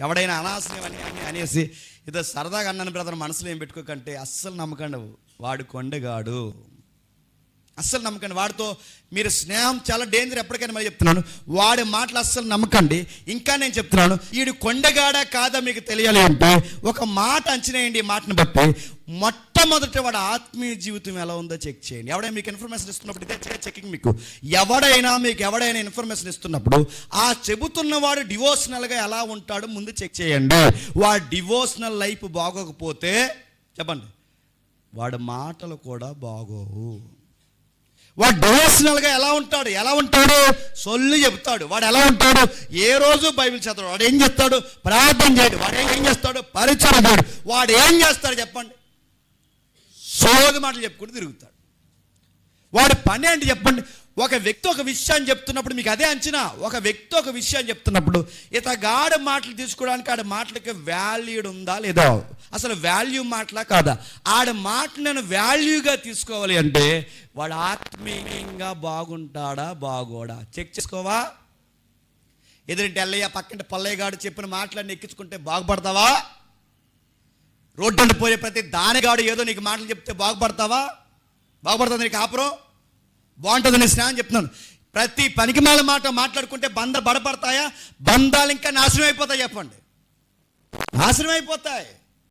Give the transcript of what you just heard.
ఎవడైనా అనాశయం అని అనేసి ఏదో సరదాగా అన్నాను బ్రదర్, మనసులో ఏం పెట్టుకోకంటే అస్సలు నమ్మకండి, వాడు కొండగాడు. అస్సలు నమ్మకండి, వాడితో మీరు స్నేహం చాలా డేంజర్. ఎప్పటికైనా మరి చెప్తున్నాను, వాడి మాటలు అస్సలు నమ్మకండి. ఇంకా నేను చెప్తున్నాను, వీడు కొండగాడా కాదా మీకు తెలియాలి అంటే ఒక మాట అంచనా వేయండి. ఈ మాటను బట్టి మొట్టమొదట వాడు ఆత్మీయ జీవితం ఎలా ఉందో చెక్ చేయండి. ఎవడైనా మీకు ఇన్ఫర్మేషన్ ఇస్తున్నప్పుడు ఇదే చెకింగ్. మీకు ఎవడైనా ఇన్ఫర్మేషన్ ఇస్తున్నప్పుడు ఆ చెబుతున్నవాడు డివోషనల్గా ఎలా ఉంటాడో ముందు చెక్ చేయండి. వాడు డివోషనల్ లైఫ్ బాగోకపోతే చెప్పండి, వాడి మాటలు కూడా బాగోవు. వాడు డివోషనల్గా ఎలా ఉంటాడు సొల్లు చెప్తాడు. వాడు ఎలా ఉంటాడు, ఏ రోజు బైబిల్ చదవడు. వాడు ఏం చేస్తాడు, ప్రార్థన చేయడు. వాడు ఏం చేస్తాడు, పరిచయం చేయడు. వాడు ఏం చేస్తాడు చెప్పండి, సోది మాటలు చెప్పుకుంటూ తిరుగుతాడు. వాడి పని ఏంటి చెప్పండి. ఒక వ్యక్తి ఒక విషయాన్ని చెప్తున్నప్పుడు మీకు అదే అంచనా. ఒక వ్యక్తి ఒక విషయాన్ని చెప్తున్నప్పుడు ఇతగాడి మాటలు తీసుకోవడానికి ఆడ మాటలకి వాల్యూ ఉందా లేదా, అసలు వాల్యూ మాటలా కాదా, ఆడ మాటలు నేను వాల్యూగా తీసుకోవాలి అంటే వాడు ఆత్మీయంగా బాగుంటాడా బాగోడా చెక్ చేసుకోవా. ఎదురింటి ఎల్లయ్య పక్కంటి పల్లయ్య గాడు చెప్పిన మాటలన్నీ ఎక్కించుకుంటే బాగుపడతావా? రోడ్డు పోయే ప్రతి దానిగాడు ఏదో నీకు మాటలు చెప్తే బాగుపడతావా? బాగుపడుతుంది నీకు కాపురం బాగుంటుంది నీ స్నేహం. చెప్తున్నాను, ప్రతి పనికిమాల మాట మాట్లాడుకుంటే బంధాలు బడపడతాయా? బంధాలు ఇంకా నాశనం అయిపోతాయి. చెప్పండి, నాశనం అయిపోతాయి.